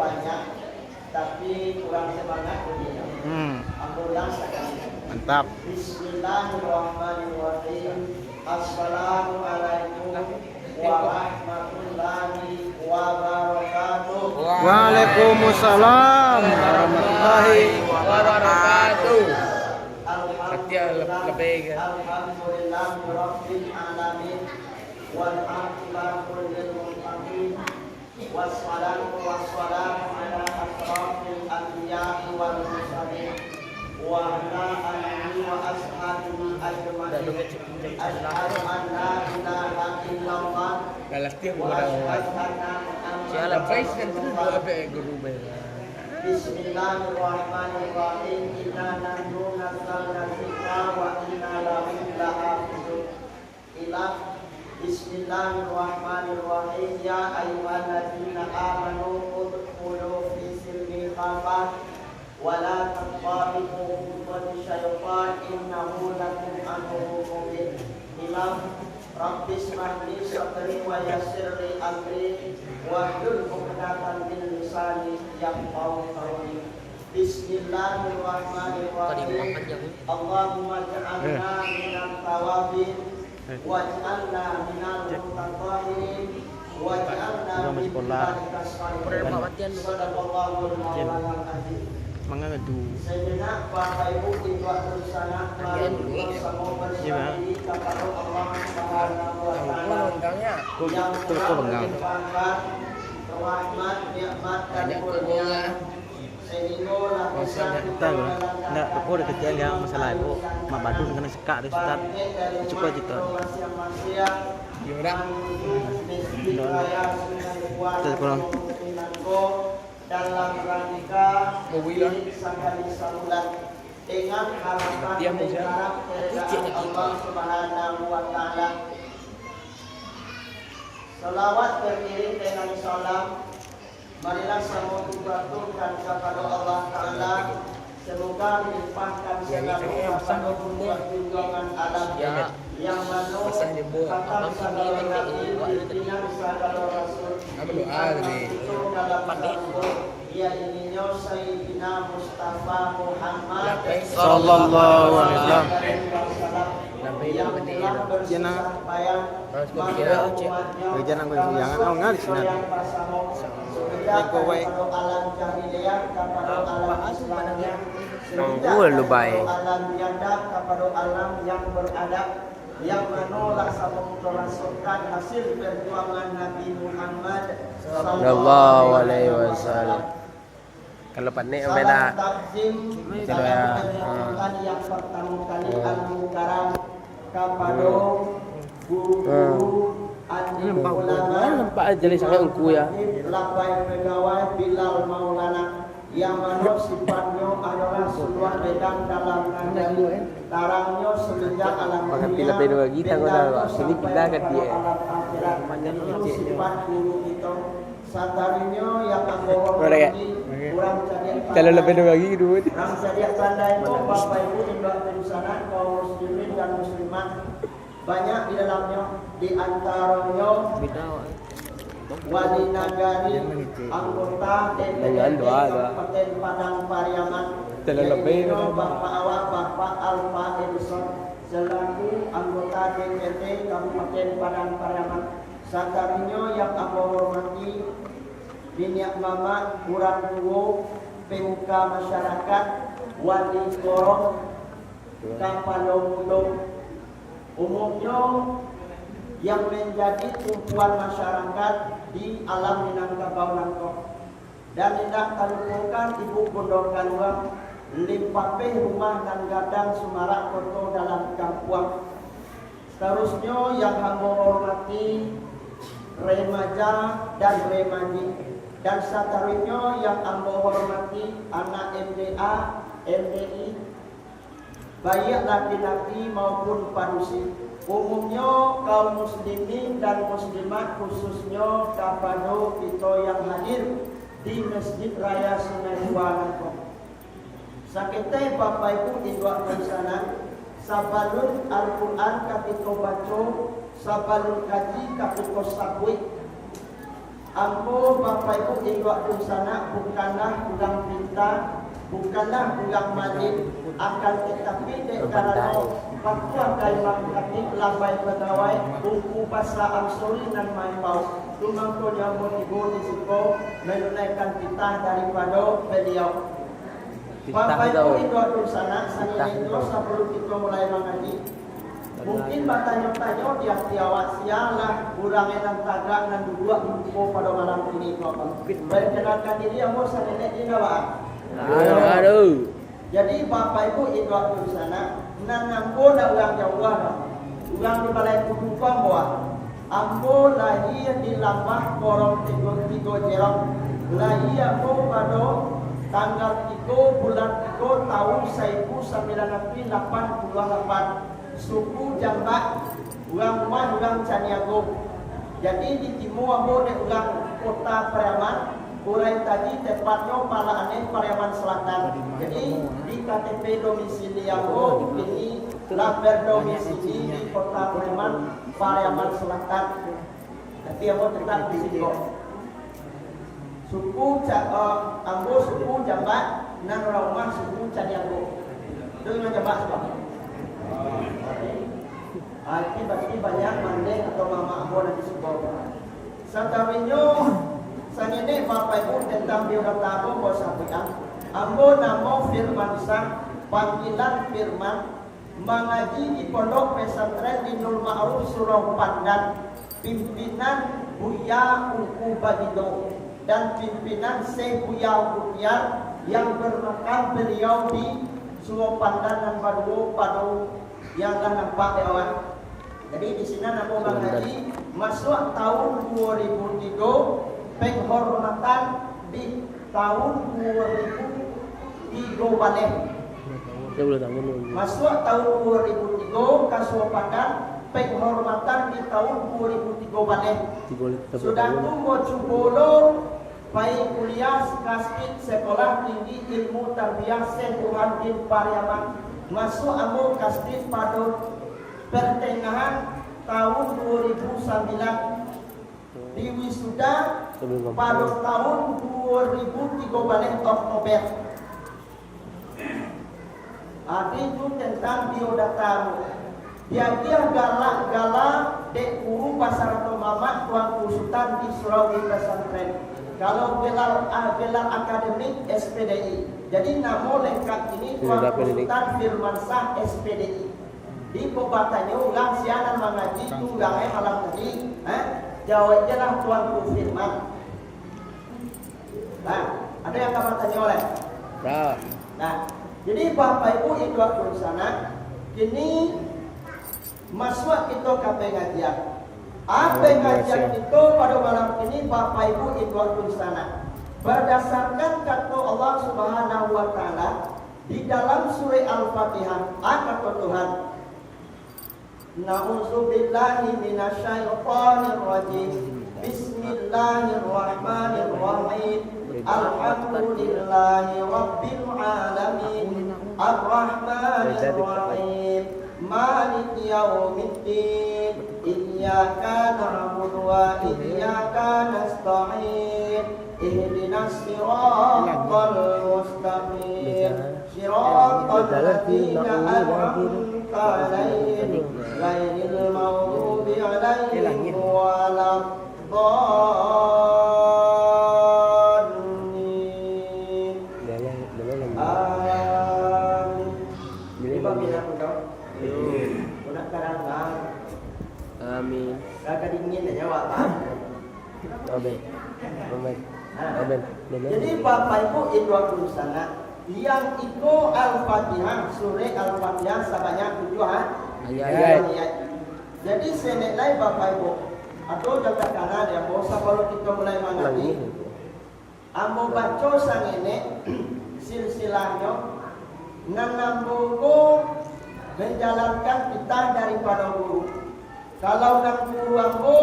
banyak, tapi kurang semangat begini. Alhamdulillah sekali. Mantap. Bismillahirrahmanirrahim. Assalamualaikum warahmatullahi wabarakatuh. Waalaikumsalam warahmatullahi wabarakatuh. Alhamdulillah rabbil alamin wal aqibatu lil muttaqin wassalamu wassalamu ala asrafil anbiya'i wal mursalin wa ala alihi wa ashabihi ajma'in. Asyhadu an la ilaha illallah wa asyhadu anna Muhammadan rasulullah. Bismillahirrahmanirrahim. Inna nahnu nazzalna dzikra wa inna lahu lahafizun. Bismillahirrahmanirrahim. Ya ayyuhalladzina amanu udkhulu fi silmi kafah wa la tattabi'u khutuwati syaitan innahu lakum aduwwun mubin. Rabbi shrah li sadri wa yassir li amri wahlul 'uqdatam min lisani yafqahu qawli. Bismillahirrahmanirrahim. Allahumma ja'alna minat tawabin waj'alna minal mutatahhirin waj'alna min ibadika sholihin. Sadaqallahul mawlana azim. Mengadu. Sejenak Bapak Ibu Ibu sana bersama bersama kepada Allah Subhanahu wa taala yang telah rahmat, nikmat dan kurnia sehingga lapisan Enggak, aku udah kejadian yang masalah itu mak badu kena sekak deh Ustaz. Cukup aja tuh. Ustaz kurang. Dalam rangka sekali saluran dengan harapan berharap keridhaan Allah Subhanahu wa taala. Salawat beriring dengan salam. Marilah semua dibaturkan kepada Allah Taala. Semoga dilimpahkan segala kepada perjuangan alam yang mana kata segala nabi pimpinan segala rasul ia ininya Sayyidina Mustafa Muhammad sallallahu alaihi wasallam yang telah bersusah payah jangan jangan ngal sini kepada alam jahiliyah kepada alam Islamiyah alam janda kepada alam yang beradab yang menolak sama merasakan hasil perjuangan Nabi Muhammad sallallahu alaihi wasallam. Kalau panik beda. Kalau yang pertama kali al-mukarram kepada guru Nampak jadi sangat engku ya. Labai pegawai Bilal Maulana yang mana sifatnya adalah sebuah bedang dalam nagari tarangnya semenjak alam dunia sini kita ke dia sifat guru kita satarinya yang menghormati kurang kalau lebih lagi dulu kurang jadi tanda itu Bapak Ibu Ibu sana kaum muslimin dan muslimat banyak di dalamnya di antaranya wali nagari anggota DPRD Kabupaten Padang Pariaman yaitu Bapak Awak Bapak Alfa Edison selaku anggota DPRD Kabupaten Padang Pariaman. Satarinya yang aku hormati Biniak Mama Kurang Duo PMK Masyarakat Wali Korong Kapalomudong umumnya yang menjadi tumpuan masyarakat di alam Minangkabau Nangkok dan tidak terlupakan Ibu Gondokan Wang limpapeh rumah dan gadang Semarak Koto dalam Kampuang. Seterusnya yang hamba hormati remaja dan remaji dan seterusnya yang hamba hormati anak MDA, MDI baik laki-laki maupun parusi. Umumnya kaum muslimin dan muslimat khususnya kepada kita yang hadir di Masjid Raya Sungai Nangkok. Sakete Bapak Ibu di dua sana sabalun Al-Quran ketika baca sabalun kaji ketika sabui Ambo Bapak Ibu induk sana bukanlah ulang pintar, bukanlah ulang malin, akan tetapi karena waktu akan melakukan lambai pegawai buku pasal amsuri dan main bau tumangko nyambut ibu di situ menunaikan titah daripada beliau. Bapak Ibu induk sana itu sebelum kita mulai mengaji. Mungkin bertanya-tanya dia tiawak sialah kurangnya dan tagak dan dua buku pada malam ini Bapak. Perkenalkan diri yang mau saya nenek ini Bapak. Aduh. Jadi Bapak Ibu induk di sana nanambo dah ulang Jawa dah. Ulang di balai kudukan bawa. Ambo lahir di lambah korong tigo jerong. Lahir ambo pada tanggal 3 bulan 3 tahun 1988. Suku Jambak, ulang rumah ulang Caniago. Jadi di timur ambo de ulang kota Pariaman, urai tadi tepatnya Palaane Pariaman Selatan. Jadi di KTP domisili ambo ini telah berdomisili di kota Pariaman Selatan. Tapi ambo tetap di situ. Suku ambo suku Jambak, nan rumah suku Caniago. Dengan Jambak sebab. Berarti banyak mandeng atau mama ambo nanti sebuah. Sakawinyo sanene Bapak Ibu tentang biodata ambo bos sampaikan. Ambo namo Firman Sang, panggilan firman, mengaji di pondok pesantren di Nur Ma'ruf Surau Pandan, pimpinan Buya Uku Bagido dan pimpinan Syekh Buya Ukutiar yang bermakam beliau di Surau Pandan dan Paduo yang dah nampak di awal. Jadi di sini nama Bang Haji masuk tahun 2003 penghormatan di tahun 2003 balik. Masuk tahun 2003 Kasuapadan penghormatan di tahun 2003 balik. Sudah tunggu cubolo baik kuliah kasih sekolah tinggi ilmu tarbiyah Tuhan di Pariaman. Masuk ambo kasih pada pertengahan tahun 2009 di wisuda pada tahun 2013 Oktober. Itu tentang biodata. Dia galak-galak dek guru pasar atau mamak tuan kusutan di Surau Pesantren. Kalau gelar akademik SPDI. Jadi nama lengkap ini tuan kusutan Firman Sang SPDI. Di kobatanya ulang sianan mengaji itu ulangnya malam tadi. Jawab je lah tuan Firman. Nah, ada yang kamu tanya oleh? Nah, jadi Bapak Ibu ikut di sana. Kini masuk kita ke pengajian. Pengajian itu pada malam ini Bapak Ibu ikut di sana. Berdasarkan kata Allah Subhanahu wa taala di dalam surah Al-Fatihah, kata Tuhan, Na'udzubillahi minasyaitonir rajim. Bismillahirrahmanirrahim. Alhamdulillahi rabbil alamin. Arrahmanir rahim. Maliki yaumiddin. Iyyaka na'budu wa iyyaka nasta'in. Ihdinas siratal mustaqim. Siratal ladzina an'amta 'alaihim ghairil maghdubi 'alaihim waladdallin. Amin. Kakak dingin aja Bapak. Amin. Jadi Bapak Ibu itu sana yang itu Al-Fatihah, surah Al-Fatihah sebanyak 7 ayat. Jadi senilai Bapak Ibu atau jaga kanan ya, bosa kalau kita mulai mengaji. Ambo baca sang ini silsilahnya nanambo menjalankan kita daripada guru. Kalau nak guru ambo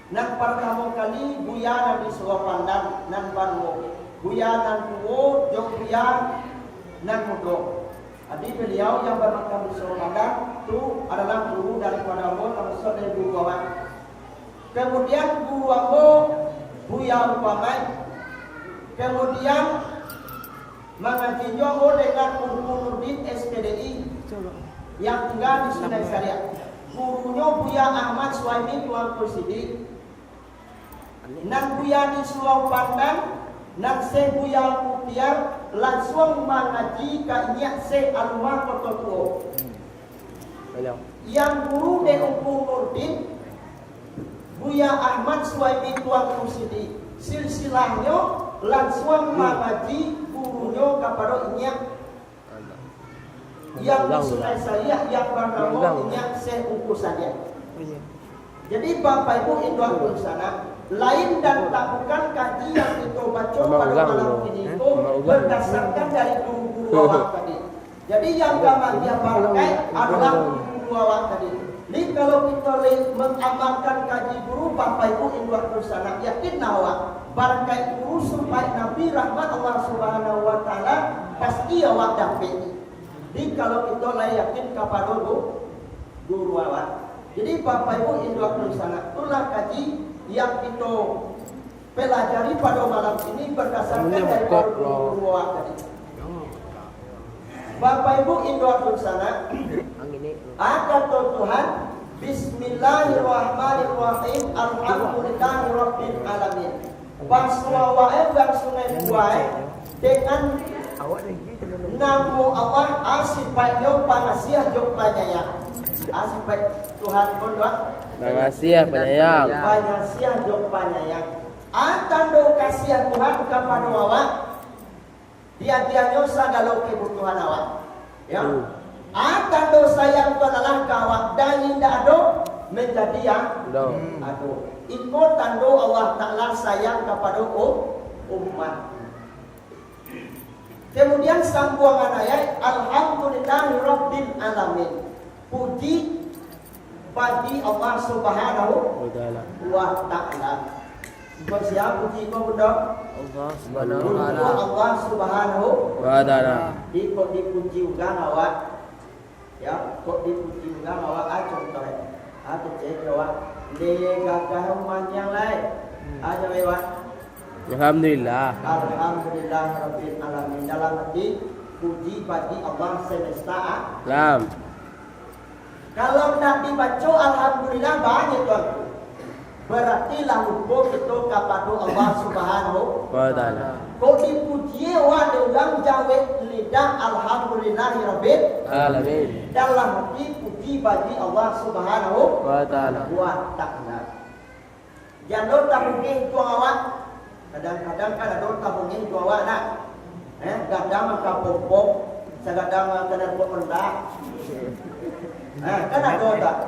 nak pertama kali buya nabi Surau Pandan nan banwo buya nan tuwo jok buya nan mudo. Adik beliau yang bermakam di Surau Pandan itu adalah guru daripada ambo nama saudara guru kawan. Kemudian guru ambo Buya umpamai. Kemudian mengaji Joho dengan Nurdin SPDI yang tinggal di Sungai Syariah. Gurunya Buya Ahmad Suhaimi Tuan Presidi. Nan Buya di Sulawesi Pandan, nan se Buya Putiar langsung mengaji kainyak se Alumah Kota Tuo. Yang guru de Nurdin Buya Ahmad Suhaimi Tuan Presidi. Silsilahnya langsung mengaji gurunya kepada inyak yang di Sungai Syariah yang bernama inyak Syekh Uku saja. Jadi Bapak Ibu Indra sana, lain dan tak bukan kaji yang kita baca pada malam ini itu berdasarkan dari guru-guru awak tadi. Jadi yang gambar dia pakai adalah guru awak tadi. Jadi kalau kita mengamalkan kaji guru Bapak Ibu Indra sana, yakin awak barangkali guru sampai Nabi rahmat Allah Subhanahu wa taala pasti awak dapat. Jadi kalau kita yakin kepada guru awak. Jadi Bapak Ibu Indra sana, itulah kaji yang kita pelajari pada malam ini berdasarkan dari guru awak tadi. Bapak Ibu Indra sana, ada Tuhan. Bismillahirrahmanirrahim. Alhamdulillahirabbil alamin. Baswa wae bang sungai buai dengan namo Allah asifatnya pangasiah jok panyayang. Asifat Tuhan pun Pangasiah penyayang. Pangasiah jok panyayang. Atando kasihan Tuhan kepada awak. Dia-dianya segala kebutuhan awak. Ya. Atando sayang Tuhan adalah kawak dan indah do menjadi yang aduh. Itu tanda Allah Ta'ala sayang kepada umat. Kemudian sambungan ayat Alhamdulillahirabbil alamin. Puji bagi Allah Subhanahu wa Ta'ala. Siapa puji kau benda? Allah Subhanahu wa Ta'ala. Allah Subhanahu wa Ta'ala. Kok dipuji juga awak? Ya, kok dipuji juga awak? Contoh. Aku cek awak. Dia gagah umat yang lain. Aja lewat. Alhamdulillah. Alhamdulillah Rabbil alamin. Dalam arti puji bagi Allah semesta alam. Kalau nak dibaca alhamdulillah banyak tuan. Berarti lah hukum itu kepada Allah Subhanahu wa Ta'ala. Kau dipuji wa dengan jawab lidah alhamdulillahi rabbil alamin. Dalam arti puji bagi Allah Subhanahu wa Ta'ala. Jangan tak mungkin tuang awak. Kadang-kadang kan ada tak mungkin tuang awak nak. Kadang makan popok, kadang kena buat rendah. Kan ada tak?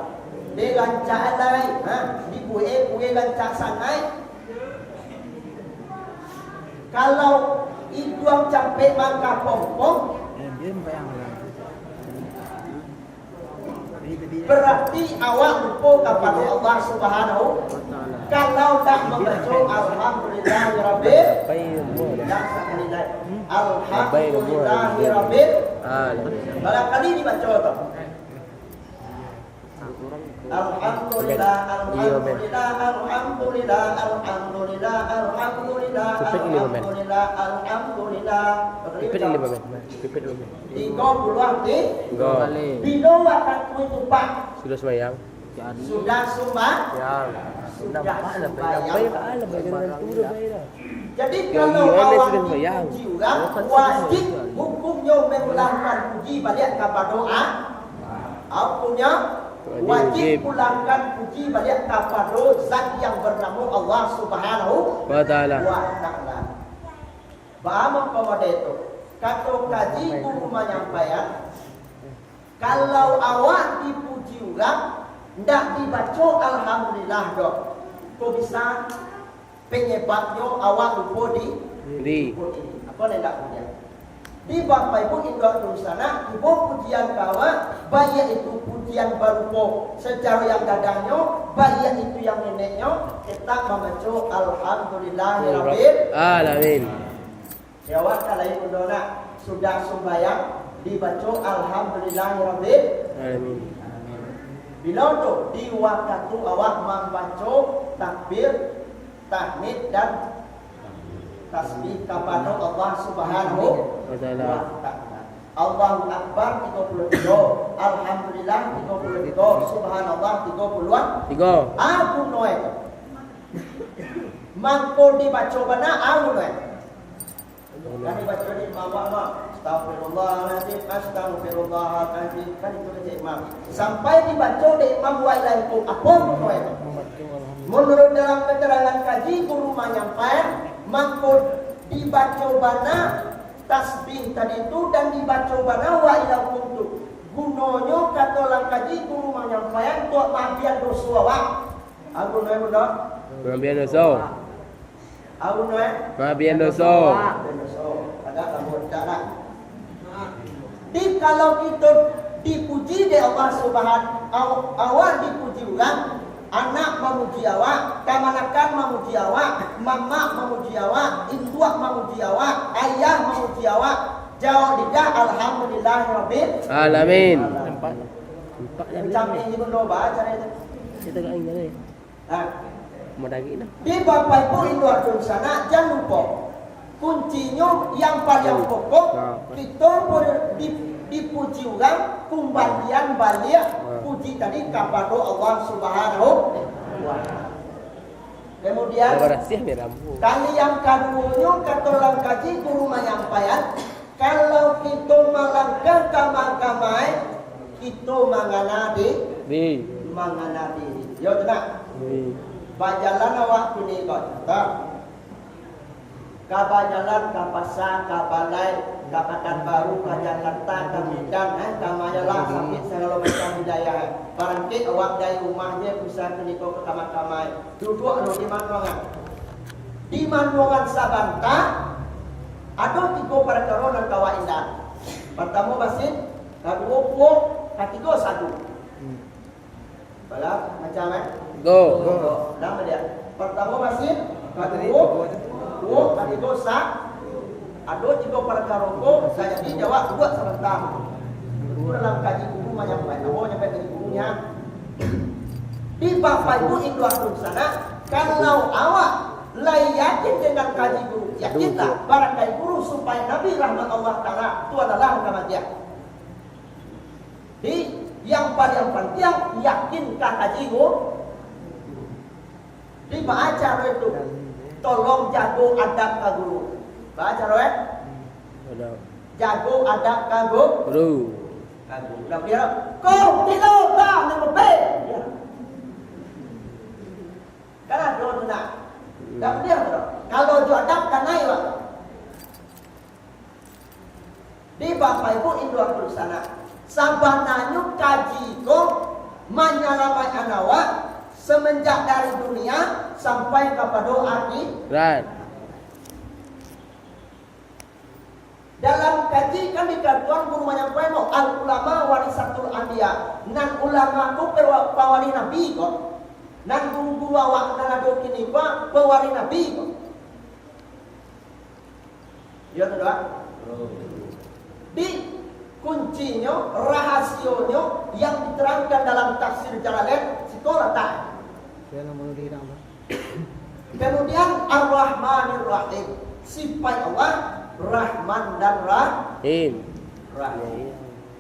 Dia lancak lain, di buih lancak sanai. Kalau itu yang capek makan popok, berarti awak lupa kepada Allah Subhanahu. Kalau tak membaca alhamdulillahirabbil alhamdulillahirabbil barangkali dibaca tu. Alhamdulillah, alhamdulillah, alhamdulillah, alhamdulillah, alhamdulillah, alhamdulillah, alhamdulillah. Tiga puluh bila akan itu Pak? Sudah sembahyang. Sudah sembahyang. Jadi kalau awak puji orang, wajib hukumnya mengulangkan puji balik kepada doa. Punya wajib pulangkan puji balik kepada zat yang bernama Allah Subhanahu wa Ta'ala. Paham kepada itu? Kata kaji guru menyampaikan, kalau awak dipuji orang, tidak dibaca alhamdulillah dok. Kau bisa penyebabnya awak lupa di apa tidak punya. Di Bapak Ibu Indra sana, ibu pujian kawan, baik itu pujian berupa secara yang dadanya, baik itu yang neneknya, kita membaca alhamdulillahirabbil alamin. Jawab kalau itu nak sudah sembahyang dibaca alhamdulillahirabbil alamin. Bila tu di waktu awak membaca takbir tahmid dan tasbih kepada Allah Subhanahu Wa ta'ala. wa ta'ala. Allahu Akbar 32, Alhamdulillah 32, Subhanallah 30-an. 3. Aku noe. Mangko dibaca bana aku noe. Kan dibaca di bawah astagfirullahaladzim, astagfirullahaladzim. Kan itu baca imam. Sampai dibaca di imam wa ilahi itu apa noe. Menurut dalam keterangan kaji guru menyampaikan mangko dibaca bana tasbih tadi itu dan dibaca bana wa ilahi itu. Gunanya kata dalam kaji guru menyampaikan untuk maafkan dosa awak. Aku noe benda. Maafkan dosa. Aku noe. Maafkan dosa. Ada kamu tak. Di kalau kita dipuji oleh Allah Subhanahu awal dipuji orang, anak memuji awak, kamanakan memuji awak, mama memuji awak, induk memuji awak, ayah memuji awak. Jawab dia alhamdulillahirabbil Alamin. Nampak. Macam ini berdoa cara itu. Kita kat ini ni. Ha. Mau daging dah. Di Bapak Ibu induk sana jangan lupa. Kuncinya yang paling pokok kita dipuji orang kembalian balik puji tadi kepada Allah Subhanahu wa ta'ala. Kemudian Berasih ni rambut. kali yang keduanya kata orang kaji guru menyampaikan kalau kita melangkah kamai-kamai kita Di. mangana diri. Yo tenang. Di. Bajalan awak kini kau tak. Kabajalan, kapasa, kabalai, kapatan baru, kajalan tak, kamidan, kamayalah sampai segala macam budaya. Barangkali awak dari rumahnya bisa kenikau ke kamar-kamar. Duduk di Manongan. Di Manongan Sabanta, ada 3 perkara dan kawa indah. Pertama masjid, kedua puak, ketiga satu. Balas macam Go. Nama dia. Pertama masjid, kedua puak, ketiga satu. Ada 3 perkara ko, saya dijawab 2 sebentar. Itu dalam kaji guru menyampaikan, nyampai kaji gurunya. Di Bapak Ibu itu aku sana, kalau awak yakin dengan kaji guru, yakinlah para kaji guru supaya Nabi rahmat Allah Ta'ala itu adalah kematian. Di yang paling penting yakinkan kaji guru. Di baca itu, tolong jago adab ke guru. Baca roh. Jago adab ke guru. Dah dia. Kau tidak tahu nama baik. Kan ada tu nak. Dah dia tu. Kalau tu adab kan naik lah. Di Bapak Ibu Indo aku sana. Sabananya kaji ko menyelamatkan awak semenjak dari dunia sampai kepada akhirat. Dalam kaji kan dikatakan guru menyampaikan al ulama warisatul anbiya. Nan ulama ku pewari nabi kok. Nan guru awak nan ada kini pa pewari nabi kok. Ya sudah. Di kuncinya, rahasionya yang diterangkan dalam tafsir Jalalain sekolah tak. Kemudian Ar-Rahmanir Rahim. Sifat Allah Rahman dan Rahim.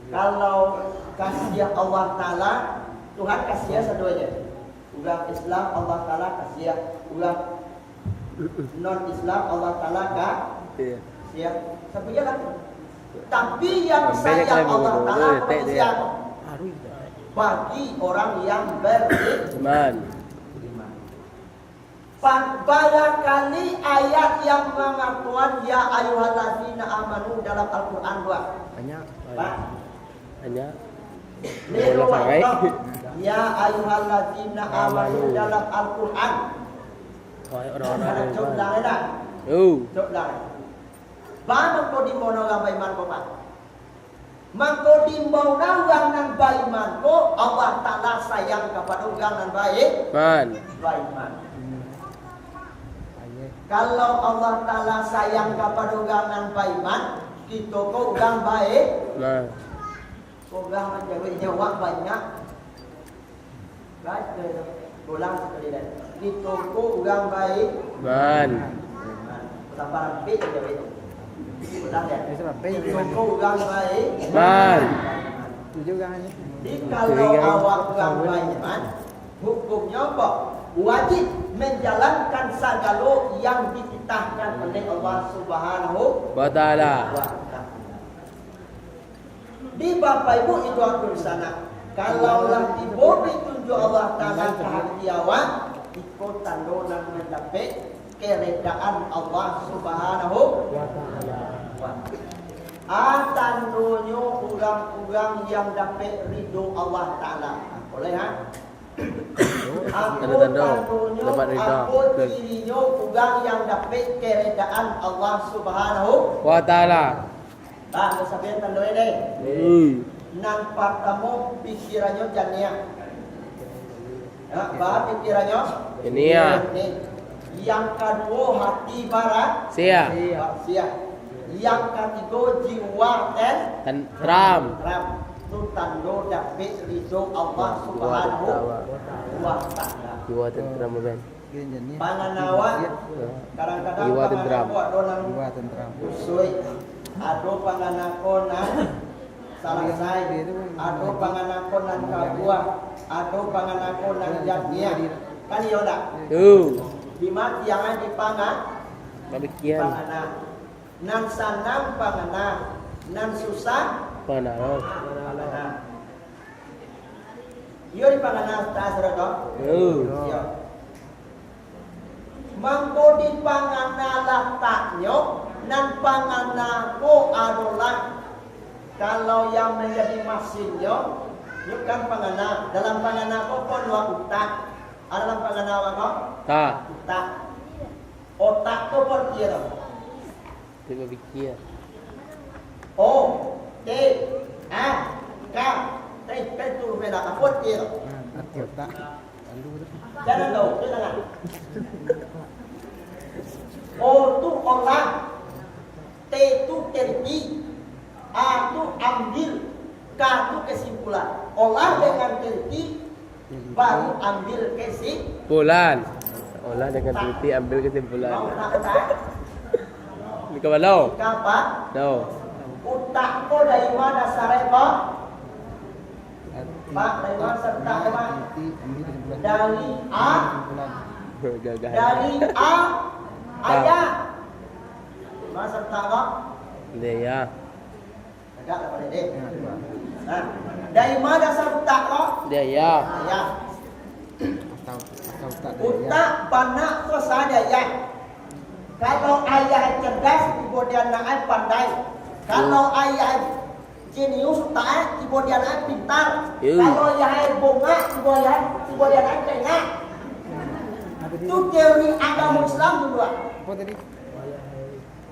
Kalau kasih Allah Ta'ala, Tuhan kasih seduanya. Ulang Islam Allah Ta'ala kasih. Ulang non-Islam Allah Ta'ala kasih. Sampai jalan. Tapi yang sayang Allah Ta'ala bagi siapa? Bagi orang yang beriman. Barangkali ayat yang mengatakan ya ayyuhallazina amanu dalam Al-Quran dua. Banyak. Ya ayyuhallazina amanu dalam Al-Quran. Orang-orang Cuk dah dah. Cuk dah. Banyak kau di mana orang beriman kau pak? Maka di mana orang nan beriman kau Allah Ta'ala sayang kepada orang nan beriman. Kalau Allah Ta'ala sayang kepada orang nan beriman, kita kau orang baik. Orang menjawab banyak. Baik, ulang sekali lagi. di toko orang baik. Man. Sampai pit aja itu. Ulang ya. Di toko orang baik. Man. Jadi kalau awak orang baik man, hukumnya apa? Wajib menjalankan segala yang dititahkan oleh Allah Subhanahu Wa ta'ala. wa ta'ala. Di Bapak Ibu itu aku di sana. Kalaulah ibu ditunjuk Allah Ta'ala ke hati awak, ikut tandonan mendapat keredaan Allah Subhanahu wa ta'ala. Tandonyo orang-orang yang dapat ridho Allah Ta'ala. Boleh ha? Aku tandonyo, aku cirinya orang yang dapat keredaan Allah Subhanahu Wa ta'ala. Tak, sabihin tando ini. Nang pertama pikirannya jania. Ya, bah pikirannya Ini ya. Yang kedua hati barat. Sia. Sia. Yang ketiga jiwa Dan ram. ram. Itu tando dapat ridho Allah Subhanahu wa ta'ala. Jiwa tentram ben. Panganawa kadang-kadang Jiwa tentram. Jiwa tentram. Usui. Ado panganakonan salasai, ado panganakonan kabuah, ado panganakonan jatnia. Kan iya tak? Di mati yang dipangan, Demikian. pangana. Nan sanang pangana, nan susah Mana? pangana. Iya di pangana tak serta. Iya. Mangko di pangana lataknya. Nan pangana ko adalah kalau yang menjadi mesinnya bukan pangana. Dalam pangana ko pun dua utak. Dalam pangana ko Ta. utak. Otak ko pun kira. Tiba pikir. O T A K T itu beda apa kira. Jangan tahu, jangan. O tu orang. T itu teliti, A itu ambil, K itu kesimpulan. Olah dengan teliti, baru ambil kesimpulan. Olah dengan teliti ambil kesimpulan. Mau nak kata? Ini ke mana? Kapan? No. Utak ko dari mana sarai ko? Pak, dari mana serta Pak? Dari A, Gagah. dari A, ayah. Mana serta ko? Dia ya. Agak dapat deh. Nah, dari mana serta ko? Dia ya. Ayah. Utak banak ko saja ya. Kalau ayah cerdas, ibu dia nak pandai. Kalau ayah jenius, tak ibu dia nak pintar. Kalau ayah bunga, ibu dia nak tengah. Itu teori agama Islam juga.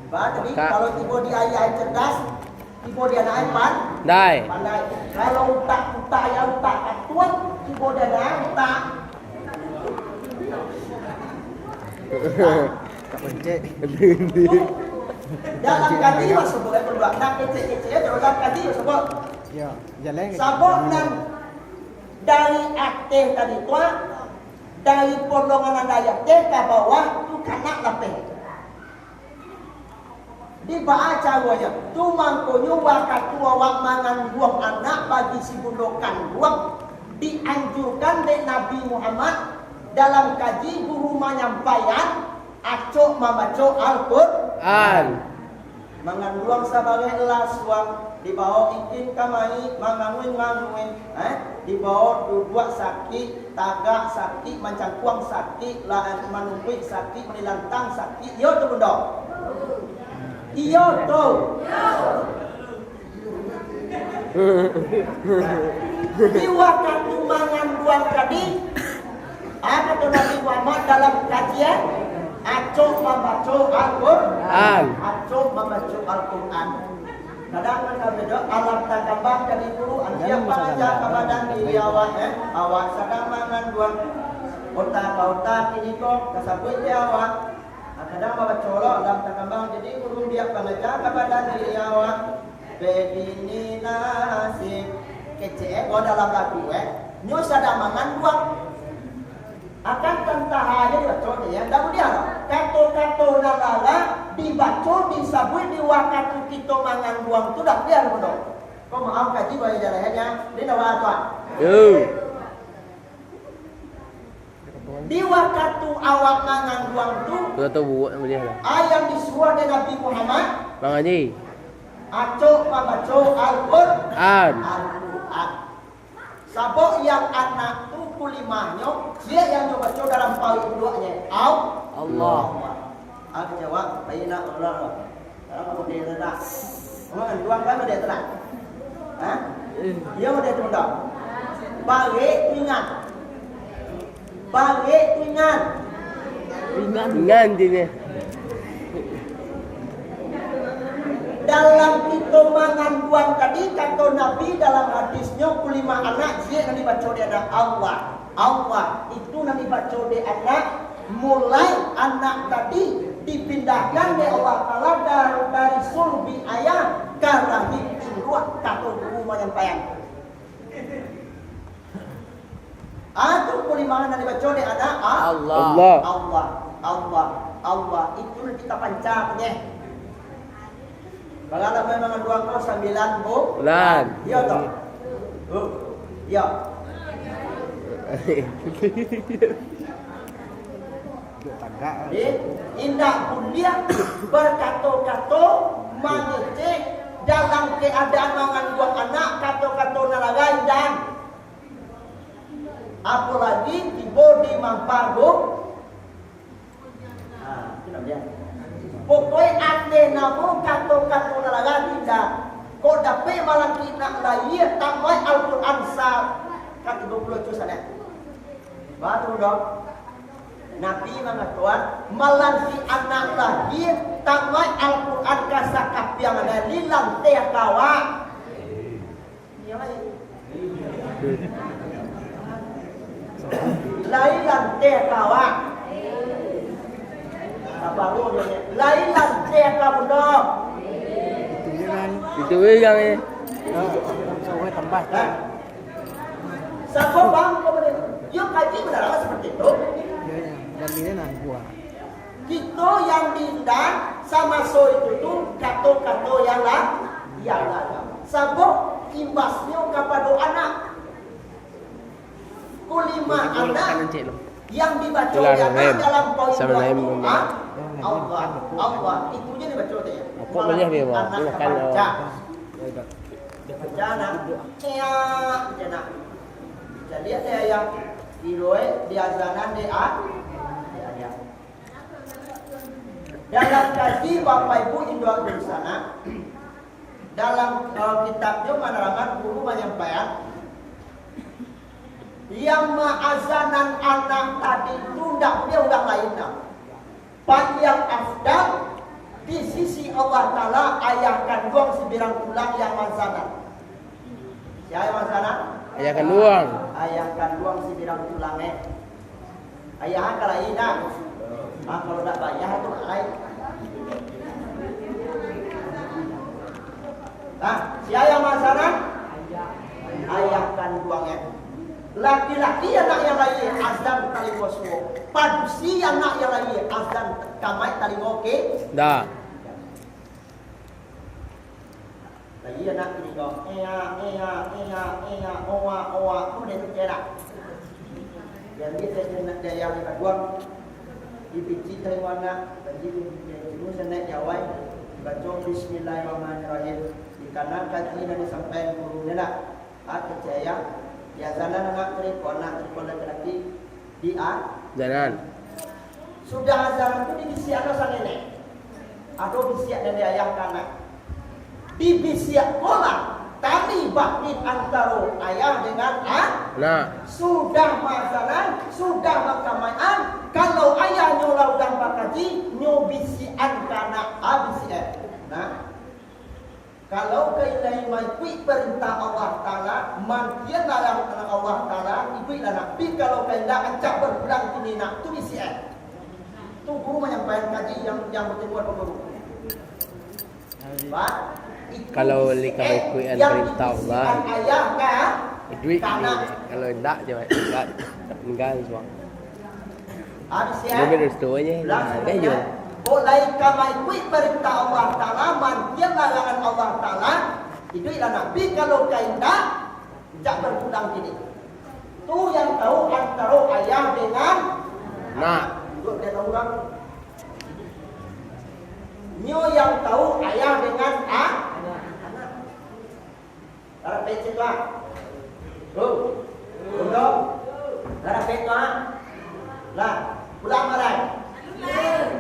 Jadi kalau ibu dia ayah cerdas, ibu dia nak Dai. pandai. Kalau utak ayah utak kuat, ibu dia nak utak. Dalam kadi masuk boleh berbuat nak kecil-kecil dalam kadi sebab sabuk nan dari aktif tadi tua dari pondongan daya ke bawah tu kanak lapeh di baca wanya tu mangkonyo wakat tua wak mangan buang anak bagi si bundokan buang dianjurkan oleh Nabi Muhammad dalam kaji guru menyampaikan acok membaca Al-Quran. Mengandung sebagai lasuang dibawa ikin kamai manganguin dibawa duduk sakit tagak sakit mancangkuang sakit lah manumpik sakit melilantang sakit yo tu benda iyo tu diwakat mangan buang tadi apa tu Nabi Muhammad dalam kajian acok membaca Al-Quran. Acok membaca Al-Quran. Kadang mereka beda alam takabah jadi guru siapa saja kepada diri awak awak sedang mangan dua otak ini kok kasabut dia awak. Kadang membaca alam takabah jadi guru dia pengajar kepada diri awak. Bedini nasib kecil dalam lagu nyo sedang mangan dua akan tahanya dibaca ya. Kemudian kata-kata nalala dibaca disebut di waktu kita mangan buang tu dah biar betul. Kau maaf kaji bagi jalannya di nawa tuan. Di waktu awak mangan buang tu Kau tahu buat nama dia lah. ayam disuruh dari Nabi Muhammad Bang Haji. acok membaca An. Al-Quran. Sabok yang anak tu kulimahnya, dia yang baca dalam paut duanya. Allah. Aku jawab, bayina Allah. Dalam model tak. Orang dua kan model tak? Hah? Dia model tu tak? Balik ingat. Balik ingat. Ingat dia. Dalam kita mangan buang tadi kata Nabi dalam hadisnya kulima anak dia yang dibaca dia ada Allah. Allah itu yang dibaca dia anak mulai anak tadi dipindahkan oleh Allah Taala dari sulbi ayah ke rahim induk kata guru menyampaikan. Itu kulima yang dibaca dia ada Allah itu kita pancapnya. Bagaimana memang dua kau 9 bulan. Ya toh. Ya. Indah kuliah berkata-kata mengecek dalam keadaan mangan dua anak kata-kata nalagai dan apalagi tiba di mampago. Itu namanya. Pokoknya ane namu kata-kata nalaga tidak. Kau dapat malam kita lahir tamai Al-Quran sah. Kata 20 tu sana. Batu dong. Nabi mengatakan malam si anak lahir tamai Al-Quran kasakap yang ada lilang teh kawa. Lailan teh kawa. Baru dia lain lantai ka benda. Itu yang ni. Saya tambah. Siapa bang kau boleh? Dia kaji benar seperti itu. Dan ini nak buah. Kita yang diundang sama so itu tu kata-kata yang lah. Sebab imbasnya kepada anak. Kulima anak yang dibaca dalam poin Allah itu je dibaca dia. Apa boleh dia buat? Dia makan baca nak jana. Jadi ada yang diroe diazanan dia dalam kaji Bapak Ibu Indo di sana dalam kitabnya menerangkan guru menyampaikan yang ma'azanan anak tadi itu tidak dia orang lain yang afdal di sisi Allah Ta'ala ayah kandung sebirang tulang yang mazanan. Siapa yang mazanan? Ayah kandung. Ayah kandung sebirang tulangnya. Ayah kalau ina, kalau tak bayar itu lain. Nah, siapa yang mazanan? Ayah kandungnya. Laki-laki anak yang lain azan tali waswo. Padusi anak yang lain azan kamai tali oke. Dah. Lagi anak ini kau oa kemudian itu cerak. Yang kita nak jaya di kaduang dipici terima nak bagi dulu senek jawai baca bismillahirrahmanirrahim di kanan kaki dan sampai gurunya nak percaya. Ya zanan anak laki-laki dia Jalan. sudah zanan itu dibisiak sang nenek atau bisiak dari ayah kanak dibisiak pola tali batin antara ayah dengan Nah. sudah masalah sudah makamayan kalau ayah nyolau dan bakaji nyobisian kanak abisiak. Nah kalau kailangan mengikuti perintah Allah Ta'ala, mantian larang Allah Ta'ala, ikuti Nabi. Kalau kailangan acak berpulang kini nak, itu bisian. Itu guru menyampaikan kaji yang bertemu dengan guru. Kalau lika mengikuti perintah Allah, ayah duit ini. Kalau tidak, jangan meninggal semua. Habis ya. Mungkin restu aja. Langsung Kan jual. Boleh kamai kui perintah Allah Ta'ala, mantian larangan Allah Ta'ala. Itu ialah Nabi kalau kaidah tidak berkurang gini. Tu yang tahu antara ayah dengan Nak. Duduk dia tahu orang. Nyo yang tahu ayah dengan anak. Darah pecah tu ah. Duduk. Darah pecah tu ah. Lah, pulang marai.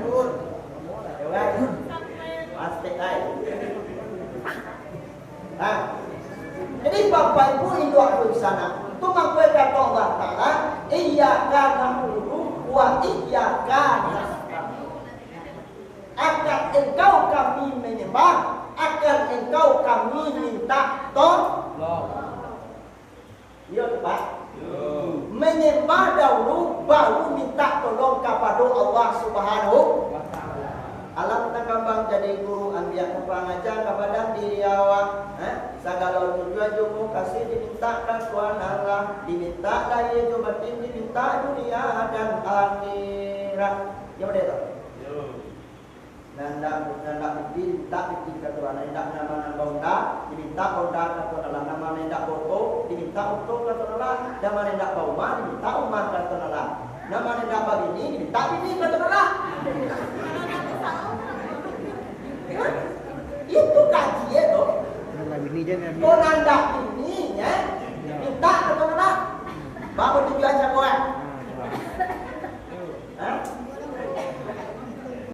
Pun. Jangan. Pasti ai. Jadi Bapak Ibu Ibu aku di sana. Tu mengapa kata Allah Taala, iyyaka na'budu wa iyyaka nasta'in. Akan engkau kami menyembah, akan engkau kami minta tolong. Ya, Pak. Menyembah dahulu baru minta tolong kepada Allah Subhanahu wa taala. Alam takabang jadi guru ambiak pengajar kepada diri awak. Segala tujuan jumu kasih dimintakan Tuhan Allah, diminta daya jumatin, diminta dunia dan akhirat. Ya betul tak? Nanda diminta ketika Tuhan hendak nama bonda, diminta bonda kata Allah, nama hendak foto, diminta untuk kata Allah, nama hendak bauma, diminta umat kata Allah, nama hendak begini, diminta bini kata Allah. Itu kaji itu. Kau nanda ini ya, minta kata Allah, baru tujuan jagoan.